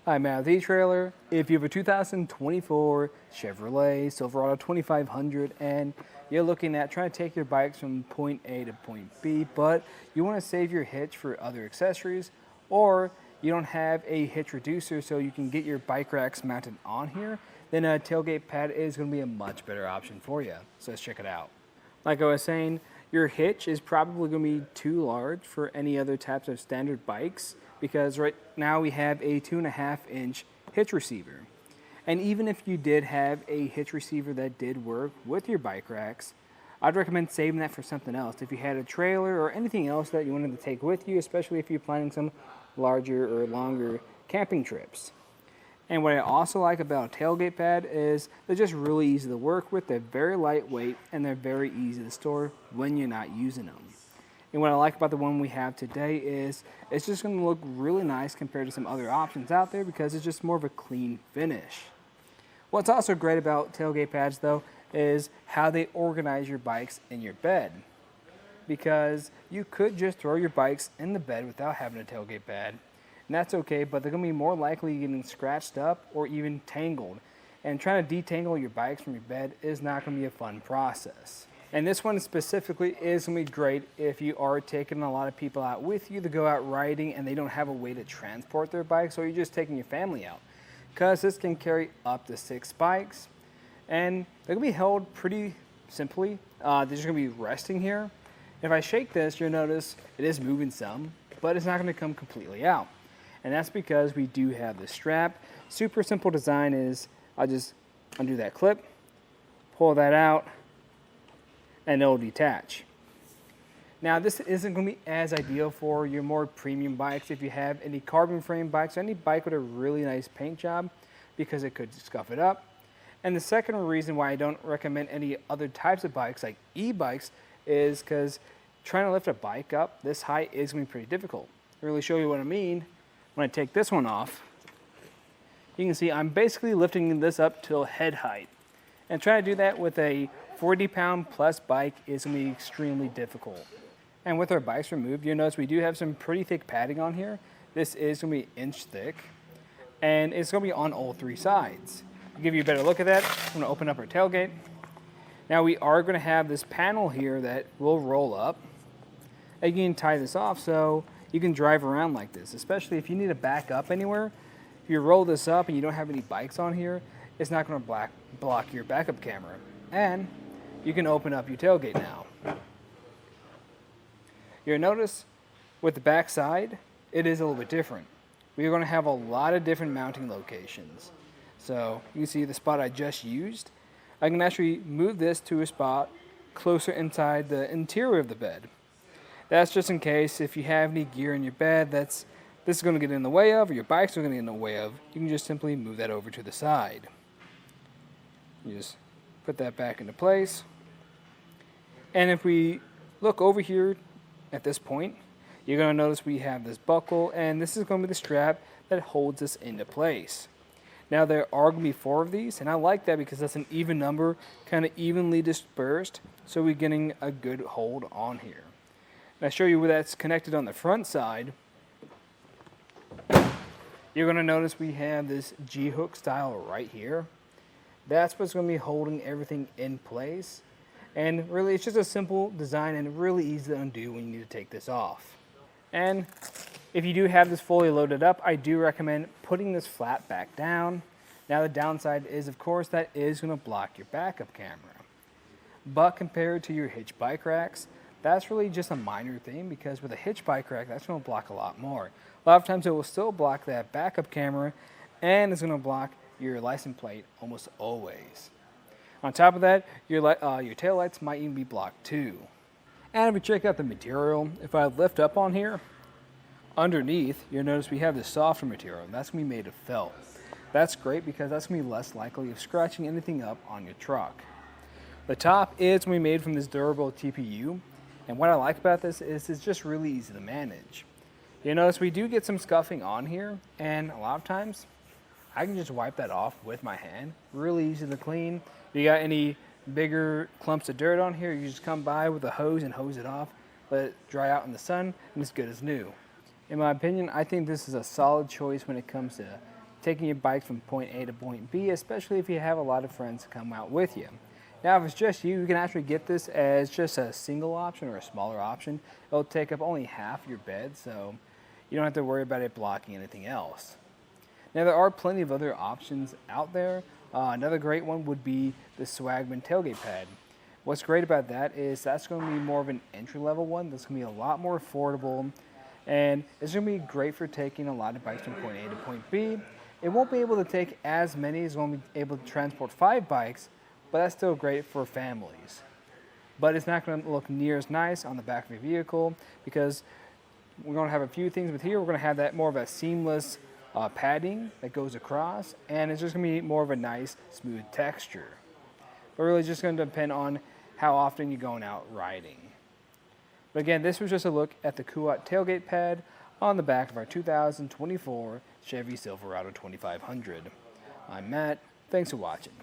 Hi, Matt, the etrailer. If you have a 2024 Chevrolet Silverado 2500 and you're looking at trying to take your bikes from point A to point B, but you want to save your hitch for other accessories, or you don't have a hitch reducer so you can get your bike racks mounted on here, then a tailgate pad is going to be a much better option for you. So let's check it out. Like I was saying, your hitch is probably going to be too large for any other types of standard bikes, because right now we have a 2.5-inch hitch receiver. And even if you did have a hitch receiver that did work with your bike racks, I'd recommend saving that for something else. If you had a trailer or anything else that you wanted to take with you, especially if you're planning some larger or longer camping trips. And what I also like about a tailgate pad is they're just really easy to work with, they're very lightweight, and they're very easy to store when you're not using them. And what I like about the one we have today is it's just going to look really nice compared to some other options out there because it's just more of a clean finish. What's also great about tailgate pads though is how they organize your bikes in your bed. Because you could just throw your bikes in the bed without having a tailgate pad. And that's okay, but they're going to be more likely getting scratched up or even tangled. And trying to detangle your bikes from your bed is not going to be a fun process. And this one specifically is going to be great if you are taking a lot of people out with you to go out riding and they don't have a way to transport their bikes, or you're just taking your family out. Because this can carry up to 6 bikes, and they're going to be held pretty simply. They're just going to be resting here. If I shake this, you'll notice it is moving some, but it's not going to come completely out. And that's because we do have this strap. Super simple design is I'll just undo that clip, pull that out, and it'll detach. Now this isn't going to be as ideal for your more premium bikes if you have any carbon frame bikes or any bike with a really nice paint job, because it could scuff it up. And the second reason why I don't recommend any other types of bikes like e-bikes is because trying to lift a bike up this high is going to be pretty difficult. To really show you what I mean, when I take this one off, you can see I'm basically lifting this up till head height. And trying to do that with a 40-pound plus bike is going to be extremely difficult. And with our bikes removed, you'll notice we do have some pretty thick padding on here. This is going to be 1 inch thick, and it's going to be on all 3 sides. To give you a better look at that, I'm going to open up our tailgate. Now we are going to have this panel here that will roll up. And you can tie this off so you can drive around like this, especially if you need to back up anywhere. If you roll this up and you don't have any bikes on here, it's not going to block your backup camera. And you can open up your tailgate now. You'll notice with the back side, it is a little bit different. We're going to have a lot of different mounting locations. So you can see the spot I just used. I can actually move this to a spot closer inside the interior of the bed. That's just in case if you have any gear in your bed this is going to get in the way of, or your bikes are going to get in the way of, you can just simply move that over to the side. You just put that back into place. And if we look over here at this point, you're going to notice we have this buckle, and this is going to be the strap that holds this into place. Now there are going to be 4 of these, and I like that because that's an even number, kind of evenly dispersed, so we're getting a good hold on here. And I'll show you where that's connected on the front side. You're going to notice we have this G-hook style right here. That's what's going to be holding everything in place. And really, it's just a simple design and really easy to undo when you need to take this off. And if you do have this fully loaded up, I do recommend putting this flat back down. Now the downside is, of course, that is going to block your backup camera. But compared to your hitch bike racks, that's really just a minor thing, because with a hitch bike rack, that's going to block a lot more. A lot of times it will still block that backup camera, and it's going to block your license plate almost always. On top of that, your taillights might even be blocked too. And if we check out the material, if I lift up on here, underneath, you'll notice we have this softer material, and that's going to be made of felt. That's great because that's going to be less likely of scratching anything up on your truck. The top is going to be made from this durable TPU, and what I like about this is it's just really easy to manage. You'll notice we do get some scuffing on here, and a lot of times I can just wipe that off with my hand. Really easy to clean. If you got any bigger clumps of dirt on here, you just come by with a hose and hose it off, let it dry out in the sun, and it's good as new. In my opinion, I think this is a solid choice when it comes to taking your bikes from point A to point B, especially if you have a lot of friends come out with you. Now, if it's just you, you can actually get this as just a single option or a smaller option. It'll take up only half your bed, so you don't have to worry about it blocking anything else. Now, there are plenty of other options out there. Another great one would be the Swagman tailgate pad. What's great about that is that's going to be more of an entry-level one. That's going to be a lot more affordable, and it's going to be great for taking a lot of bikes from point A to point B. It won't be able to take as many. It's going to be able to transport 5 bikes, but that's still great for families. But it's not going to look near as nice on the back of your vehicle because we're going to have a few things with here. We're going to have that more of a seamless padding that goes across, and it's just going to be more of a nice, smooth texture. But really just going to depend on how often you're going out riding. But again, this was just a look at the Kuat tailgate pad on the back of our 2024 Chevy Silverado 2500. I'm Matt. Thanks for watching.